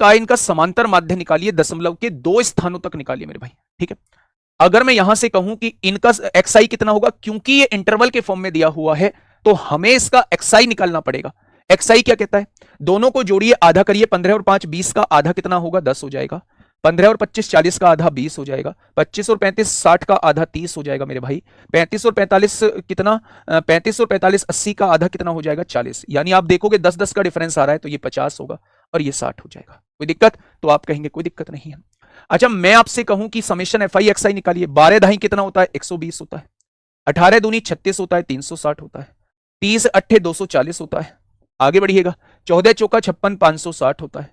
एक आए इनका समांतर माध्य निकालिए, दशमलव के 2 स्थानों तक निकालिए मेरे भाई, ठीक है। अगर मैं यहां से कहूं कि इनका xi कितना होगा, क्योंकि ये इंटरवल के फॉर्म में दिया हुआ है तो हमें इसका xi निकालना पड़ेगा। xi क्या कहता है, दोनों को जोड़िए, आधा करिए, 15 और 5 20 का आधा कितना होगा, 10 हो जाएगा। 15 और 25 40 का आधा 20 हो जाएगा। 25 और 35 60 का आधा 30 हो जाएगा मेरे भाई। 35 और 45 कितना, 35 और 45 80 का आधा कितना हो जाएगा, 40। यानी आप देखोगे 10-10 का डिफरेंस आ रहा है तो ये 50 होगा और ये 60 हो जाएगा। कोई दिक्कत, तो आप कहेंगे कोई दिक्कत नहीं है। अच्छा, मैं आपसे कहूं कि समेशन fi xi निकालिए, 12 दाई कितना होता है, 120 होता है। 18 दूनी 36 होता है, 360 होता है। 30 अट्ठे 240 होता है। आगे बढ़िएगा, 14 चौका 56 560 होता है।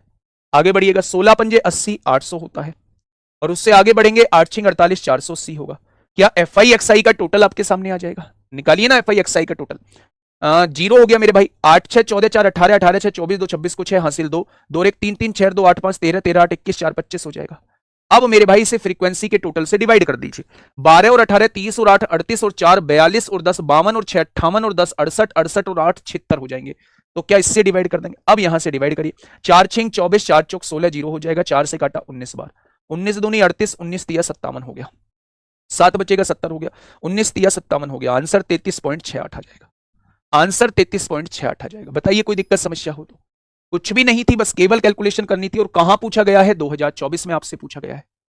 आगे बढ़िएगा, 16 पंजे 80 800 होता है। और उससे आगे बढ़ेंगे, 8 छिंग 48 480 होगा। क्या fi xi का टोटल आपके सामने आ जाएगा, निकालिए ना fi xi का टोटल। 0 हो गया मेरे भाई, 8 6 14 4 18 18 6 24 2 26 को 6 हासिल 2 2 1 3 3 6 2 8 5 13 13 8 21 4 25 हो जाएगा। अब मेरे भाई इसे फ्रीक्वेंसी के टोटल से डिवाइड कर दीजिए। 12 और 18 30 और 8 38 और 4 42 और 10 52 और 6 58 और 10 68 68 और 8 76 हो जाएंगे। तो क्या इससे डिवाइड कर देंगे, अब यहां से डिवाइड करिए। 4 छिंग 24 4 चौक 16 0 हो जाएगा। 4 से काटा 19 बार, 19 दूनी 38 19 तिया 57 हो गया। 7 बचेगा 70 हो गया, 19 तिया 57 हो गया। आंसर 33.68 आ जाएगा। आंसर 33.68 आ जाएगा। बताइए कोई दिक्कत समस्या हो तो। कुछ भी नहीं थी, बस केवल कैलकुलेशन करनी थी। और कहां पूछा गया है, 2024 में आपसे पूछा गया है।